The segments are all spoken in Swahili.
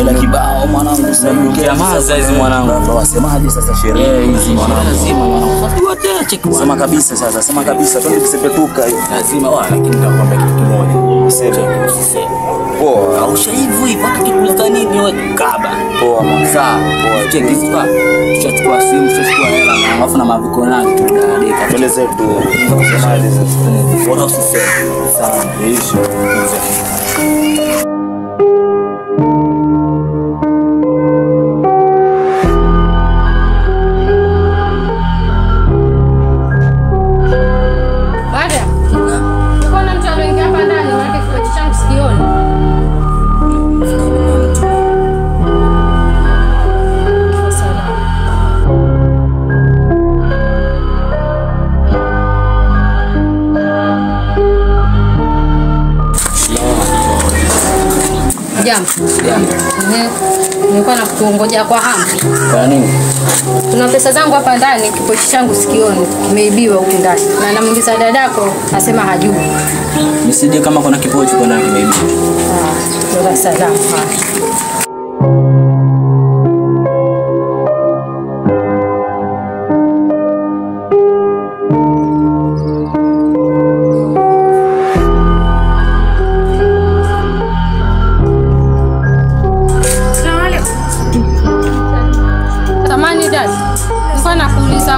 ila kibao mwanangu sasa maza hizi mwanangu. Wasemaje sasa sherehe hizi mwanangu? Lazima mwanangu. Wote check sema kabisa sasa, sema kabisa twende tusipetuka hivi. Lazima lakini nitakwambia kitu kimoja. Sema. Poa, au shaivu hivi tukikuza nini wewe kaba. Poa sawa. Poa check hizi pa. Tuchukua simu, tuchukua hela alafu na maviko nako tutadeka. Tueleze tu. Wasemaje sasa? Bora usiseme. Sawa, isho. Jambo. Nilikuwa nakuongoja kwa hamu. Kwa nini? Kuna pesa zangu hapa ndani, kipochi changu sikioni, kimeibiwa huko ndani. Na namuuliza dadako, asema hajui. Nisije kama kuna kipochi kwa ndani kimeibiwa. Ndio salamu.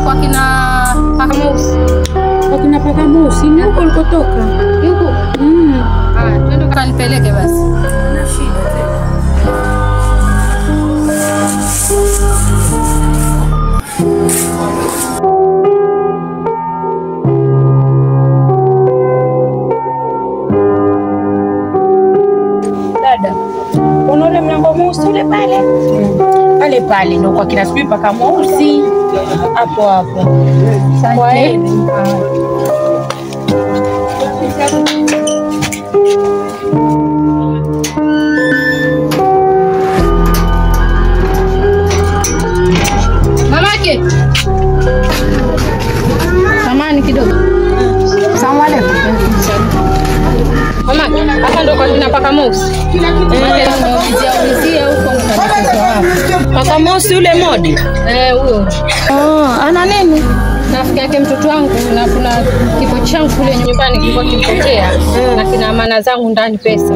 Kwa kina Pakamosi. Kwa kina Pakamosi, ni huko ulikotoka. Huko. Twende kanipeleke basi. Na shida dada. Kuna ule mlango mweusi ule pale. Pale ndio kwa kina sijui Pakamosi. Hapo. Kwa heri. Mamake. Samani kidogo. Asalamu alaykum. Mama, hapa ndo kwa kina Pakamosi. Ulizia huko mtandao wapi? Pakamosi ule modi? Huyo. Ana nini? Rafiki yake mtoto wangu na kuna kipochi changu kule nyumbani kilikuwa kipotea na kina amana zangu ndani pesa.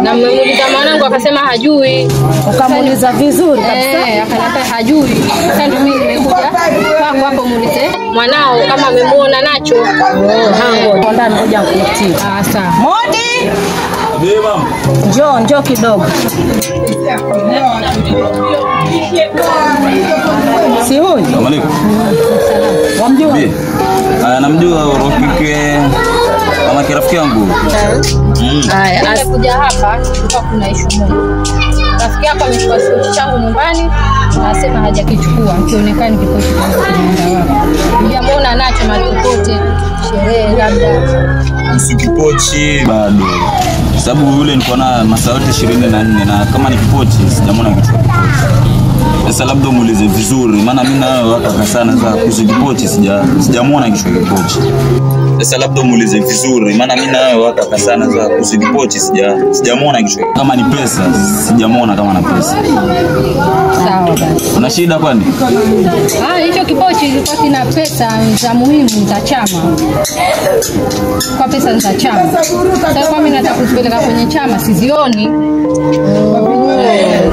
Na mmemuuliza mwanangu akasema hajui. Ukamuuliza vizuri kabisa? Akanambia hajui. Sasa ndio mimi nimekuja kwako hapo muulize mwanao kama amemuona nacho. Hango. Kwa ndani ngoja nikutie. Sawa. Modi. Mama. Njoo kidogo. Si huyu? Assalamu alaykum. Wamjua? Namjua rafiki kama kirafiki yangu. Haya, alikuja hapa kwa kuna issue moja. Rafiki yako amechukua kipochi changu nyumbani, anasema hajakichukua, kionekani kipochi changu kinaenda wapi. Hujamuona nacho malipote, sherehe labda. Si kipochi bado. Sababu yule nilikuwa na masaa yote 24 na kama ni kipochi sijamuona kitu kipochi. Sasa labda muulize vizuri maana mimi nayo hapa sana za kuzikipochi sijamuona kitu kipochi. Sasa labda muulize vizuri maana mimi nayo hapa sana za kuzikipochi sijamuona kitu. Kama ni pesa sijamuona kama na pesa. Sawa basi. Una shida kwani? Hicho kipochi kilikuwa kina pesa za muhimu za chama. Kwa pesa za chama. Sasa kwa mimi nataka kupeleka kwenye chama sizioni.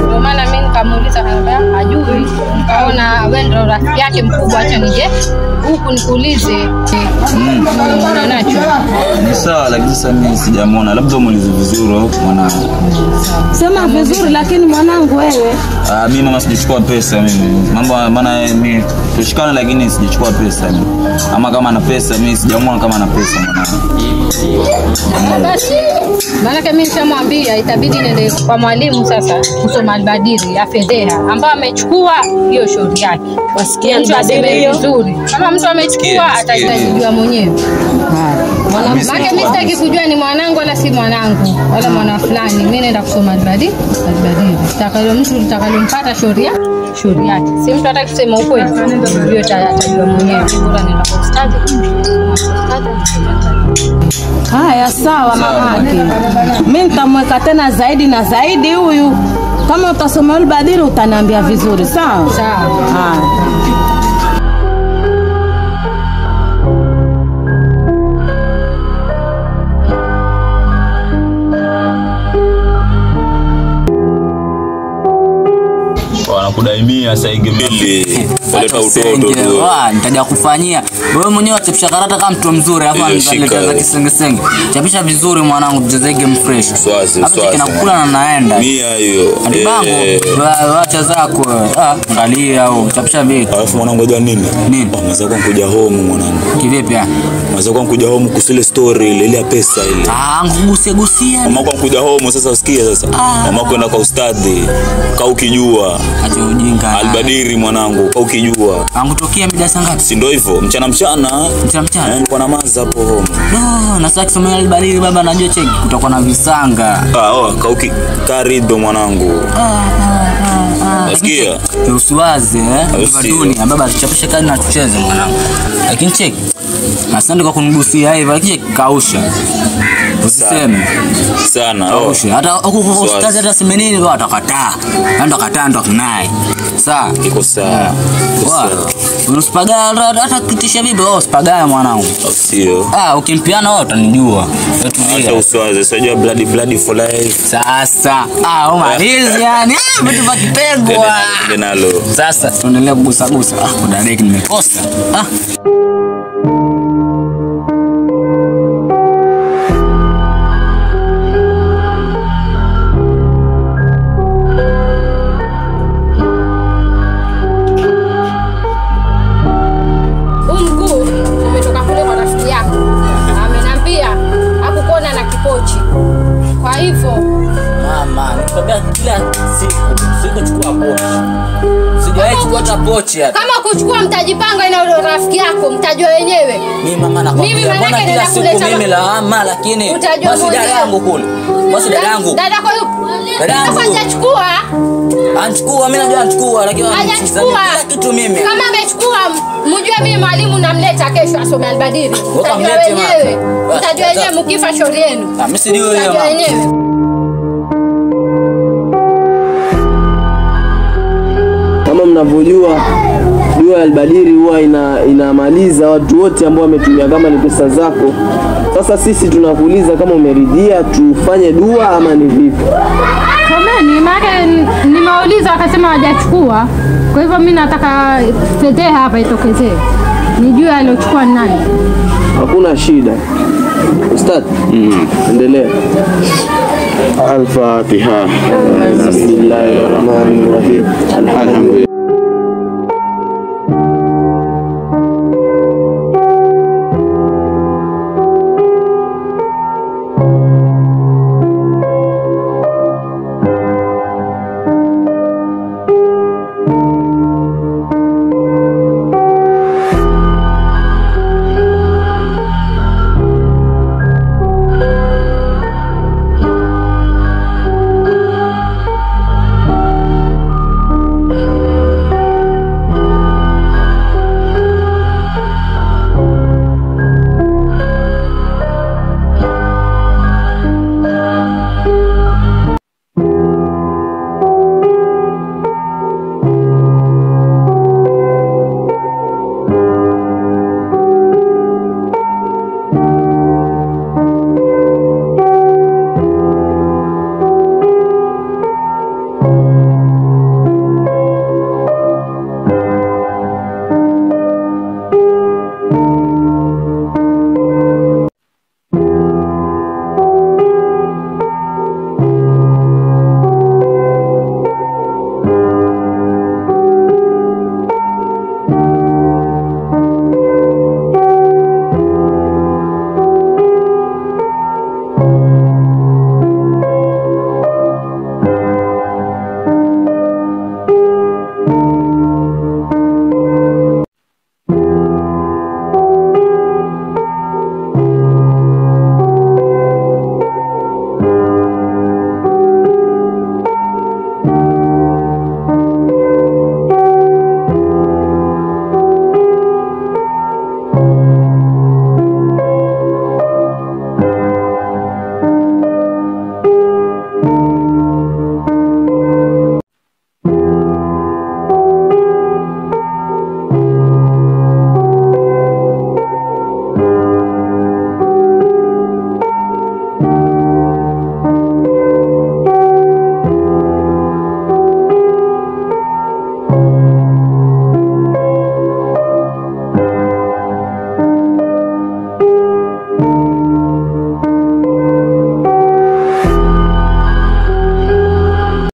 Ndio maana mimi nikamuuliza kanambia hajui. Nikaona wewe ndio rafiki yake mkubwa, acha nije huku nikuulize. Nacho. Ni sawa lakini sasa mimi sijamuona, labda muulize vizuri mwana. Sema vizuri lakini mwanangu wewe. Mimi mama sijachukua pesa mimi. Mambo maana mimi tushikana lakini sijachukua pesa mimi. Ama kama ana pesa mimi sijamuona kama ana pesa mwanangu. Basi maana mimi nishamwambia itabidi nende kwa mwalimu sasa kusoma albadiri ya fedheha ambaye amechukua hiyo shauri yake. Wasikia mtu aseme vizuri. Kama mtu amechukua atajijua mwenyewe. Maana mimi sitaki kujua ni mwanangu wala si mwanangu wala mwana fulani. Mimi naenda kusoma albadiri. Takalo mtu utakalompata shauri shauri yake. Si mtu hataki kusema ukweli. Hiyo atajua mwenyewe. Bora nenda kwa ustadi. Haya, sawa mamake. Mimi nitamweka tena zaidi na zaidi huyu. Kama utasoma Al-Badiri utaniambia vizuri, sawa? Sawa. Haya. Wanakudaimia saa ingebili. Waleta utoto tu. Nitaja kufanyia. Wewe mwenyewe uchapisha karata kama mtu mzuri, alafu ananiletea kisenge. Chapisha vizuri mwanangu, tucheze game fresh. Hapa kinakula na naenda. Mia hiyo. Bango, acha zako. Angalia au chapisha vitu. Alafu mwanangu unajua nini? Nini? Mwanzo kwa kuja home mwanangu. Kivipi yani? Mwanzo kwa kuja home kusile story ile ya pesa ile. Ngugusia. Mama kwa kuja home sasa usikie sasa. Mama kwenda kwa ustadi. Ka ukijua. Acha ujinga. Al-Badiri mwanangu, ka ukijua. Angutokea mida saa ngapi? Si ndio hivyo? Mchana. Mchana. Nilikuwa na maza hapo home. No, na sasa kusomea Al-Badiri baba najua cheki kutakuwa na visanga. Kauki karido mwanangu. Nasikia. Usiwaze baduni baba tuchapishe kadi na tucheze mwanangu. Lakini cheki. Asante kwa kunigusia hivi, lakini kausha. Usiseme sana. Kausha. Hata huko ustazi hata semenini wao atakataa. Ndo naye. Sawa. Iko sawa. Usipaga hata kitisha bibi usipaga mwanangu. Sio. Ukimpiana wewe utanijua. Acha usiwaze, sio bloody for life. Sasa umalizi yani vitu vya kitengwa. Nalo. Sasa tuendelee kugusa. Kudadeki nimekosa. Kwa hivyo mama, nikwambia kila siku chukua pochi. Sijawahi kuchukua pochi hapa. Kama kuchukua mtajipanga ina rafiki yako, mtajua wenyewe. Mimi mama nakwambia. Mimi maana kila siku mimi lawama lakini basi dada yangu kule. Basi dada yangu. Dada kwa yupo. Dada yangu. Hajachukua. Anachukua, mimi najua anachukua lakini hajachukua kila kitu mimi. Kama amechukua, mjue mimi mwalimu namleta kesho asome Al-Badiri. Mtajua wenyewe. Mtajua wenyewe mkifa shauri yenu. Mimi sijui hiyo mama. Kama mnavyojua dua ya Al-Badiri huwa inamaliza watu wote ambao wametumia kama ni pesa zako. Sasa sisi tunakuuliza kama umeridhia tufanye dua ama ni vipi? Komeni, maana nimeuliza akasema hajachukua. Kwa hivyo mimi nataka fedheha hapa itokezee. Nijue aliochukua nani. Hakuna shida. Ustad, endelea. Al-Fatiha. Bismillahirrahmanirrahim.